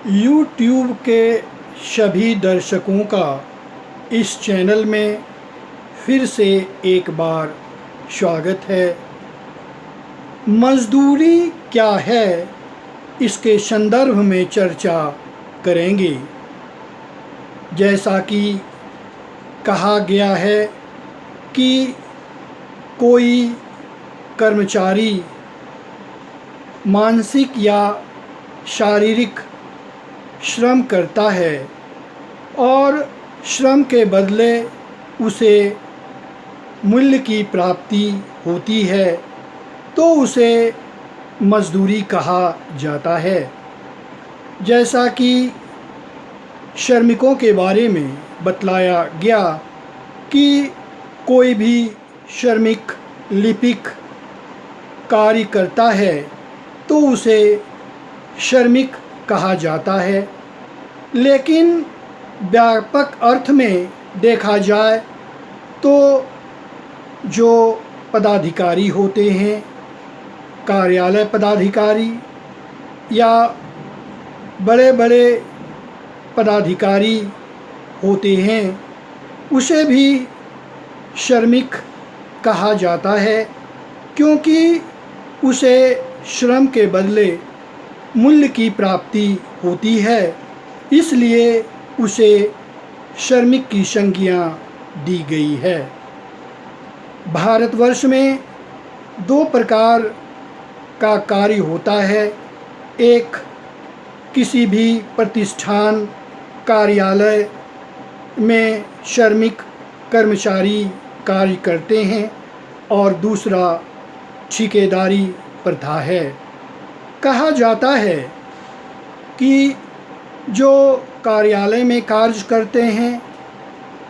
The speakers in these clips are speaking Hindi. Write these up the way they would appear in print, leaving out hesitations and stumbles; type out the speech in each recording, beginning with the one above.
यूट्यूब के सभी दर्शकों का इस चैनल में फिर से एक बार स्वागत है। मज़दूरी क्या है, इसके संदर्भ में चर्चा करेंगे। जैसा कि कहा गया है कि कोई कर्मचारी मानसिक या शारीरिक श्रम करता है और श्रम के बदले उसे मूल्य की प्राप्ति होती है, तो उसे मज़दूरी कहा जाता है। जैसा कि श्रमिकों के बारे में बतलाया गया कि कोई भी श्रमिक लिपिक कार्य करता है तो उसे श्रमिक कहा जाता है। लेकिन व्यापक अर्थ में देखा जाए तो जो पदाधिकारी होते हैं, कार्यालय पदाधिकारी या बड़े बड़े पदाधिकारी होते हैं, उसे भी श्रमिक कहा जाता है, क्योंकि उसे श्रम के बदले मूल्य की प्राप्ति होती है। इसलिए उसे श्रमिक की संज्ञा दी गई है। भारतवर्ष में दो प्रकार का कार्य होता है। एक, किसी भी प्रतिष्ठान कार्यालय में श्रमिक कर्मचारी कार्य करते हैं, और दूसरा ठेकेदारी प्रथा है। कहा जाता है कि जो कार्यालय में कार्य करते हैं,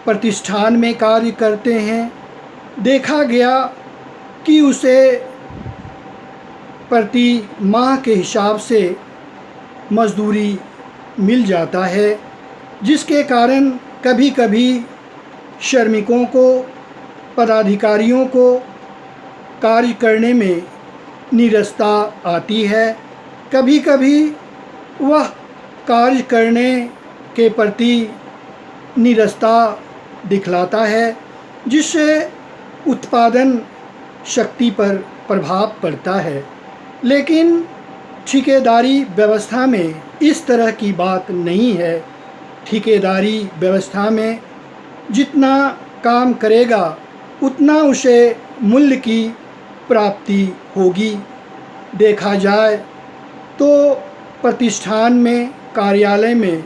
प्रतिष्ठान में कार्य करते हैं, देखा गया कि उसे प्रति माह के हिसाब से मजदूरी मिल जाता है, जिसके कारण कभी कभी श्रमिकों को, पदाधिकारियों को कार्य करने में नीरसता आती है। कभी कभी वह कार्य करने के प्रति नीरसता दिखलाता है, जिससे उत्पादन शक्ति पर प्रभाव पड़ता है। लेकिन ठेकेदारी व्यवस्था में इस तरह की बात नहीं है। ठेकेदारी व्यवस्था में जितना काम करेगा उतना उसे मूल्य की प्राप्ति होगी। देखा जाए तो प्रतिष्ठान में, कार्यालय में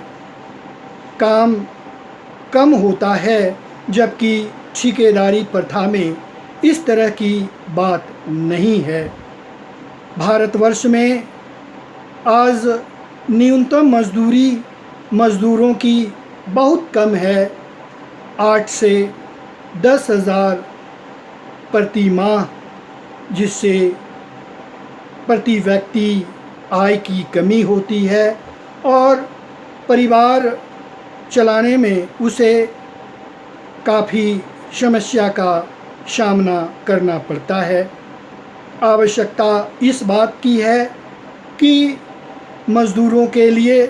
काम कम होता है, जबकि ठेकेदारी प्रथा में इस तरह की बात नहीं है। भारतवर्ष में आज न्यूनतम मजदूरी मज़दूरों की बहुत कम है। 8 से 10 हज़ार प्रति माह, जिससे प्रति व्यक्ति आय की कमी होती है और परिवार चलाने में उसे काफ़ी समस्या का सामना करना पड़ता है। आवश्यकता इस बात की है कि मज़दूरों के लिए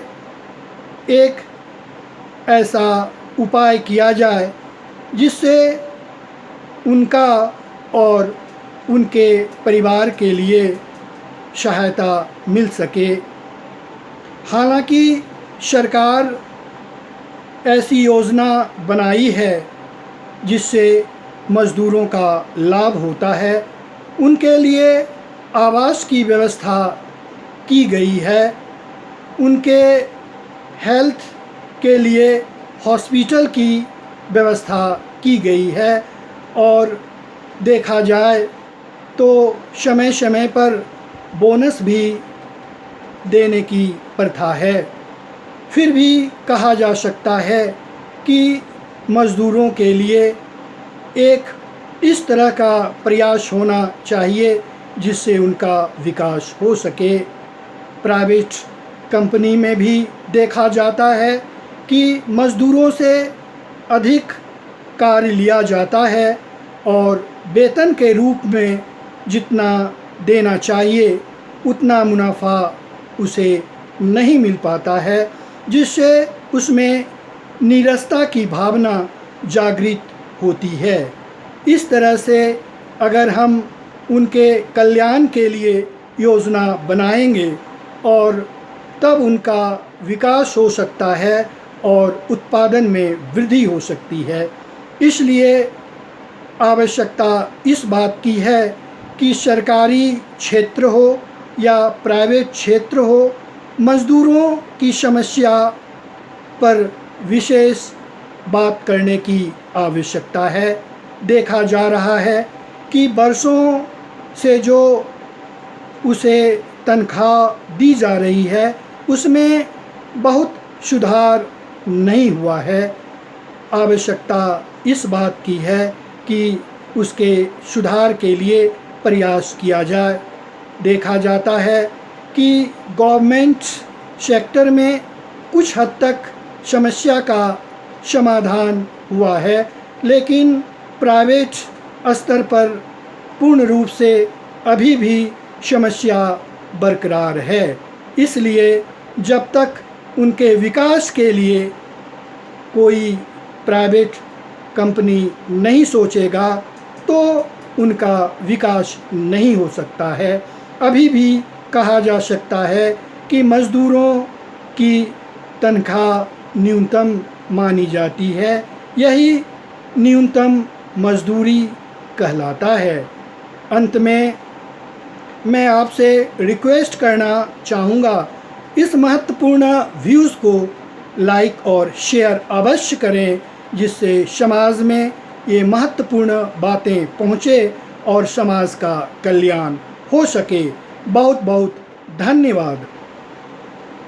एक ऐसा उपाय किया जाए जिससे उनका और उनके परिवार के लिए सहायता मिल सके। हालांकि सरकार ऐसी योजना बनाई है जिससे मज़दूरों का लाभ होता है। उनके लिए आवास की व्यवस्था की गई है। उनके हेल्थ के लिए हॉस्पिटल की व्यवस्था की गई है, और देखा जाए तो समय समय पर बोनस भी देने की प्रथा है। फिर भी कहा जा सकता है कि मज़दूरों के लिए एक इस तरह का प्रयास होना चाहिए जिससे उनका विकास हो सके। प्राइवेट कंपनी में भी देखा जाता है कि मज़दूरों से अधिक कार्य लिया जाता है और वेतन के रूप में जितना देना चाहिए उतना मुनाफा उसे नहीं मिल पाता है, जिससे उसमें नीरसता की भावना जागृत होती है। इस तरह से अगर हम उनके कल्याण के लिए योजना बनाएंगे और तब उनका विकास हो सकता है और उत्पादन में वृद्धि हो सकती है। इसलिए आवश्यकता इस बात की है कि सरकारी क्षेत्र हो या प्राइवेट क्षेत्र हो, मज़दूरों की समस्या पर विशेष बात करने की आवश्यकता है। देखा जा रहा है कि बरसों से जो उसे तनख्वाह दी जा रही है उसमें बहुत सुधार नहीं हुआ है। आवश्यकता इस बात की है कि उसके सुधार के लिए प्रयास किया जाए। देखा जाता है कि गवर्नमेंट सेक्टर में कुछ हद तक समस्या का समाधान हुआ है, लेकिन प्राइवेट स्तर पर पूर्ण रूप से अभी भी समस्या बरकरार है। इसलिए जब तक उनके विकास के लिए कोई प्राइवेट कंपनी नहीं सोचेगा तो उनका विकास नहीं हो सकता है। अभी भी कहा जा सकता है कि मज़दूरों की तनख्वाह न्यूनतम मानी जाती है। यही न्यूनतम मजदूरी कहलाता है। अंत में मैं आपसे रिक्वेस्ट करना चाहूँगा, इस महत्वपूर्ण व्यूज़ को लाइक और शेयर अवश्य करें, जिससे समाज में ये महत्वपूर्ण बातें पहुँचे और समाज का कल्याण हो सके। बहुत बहुत धन्यवाद।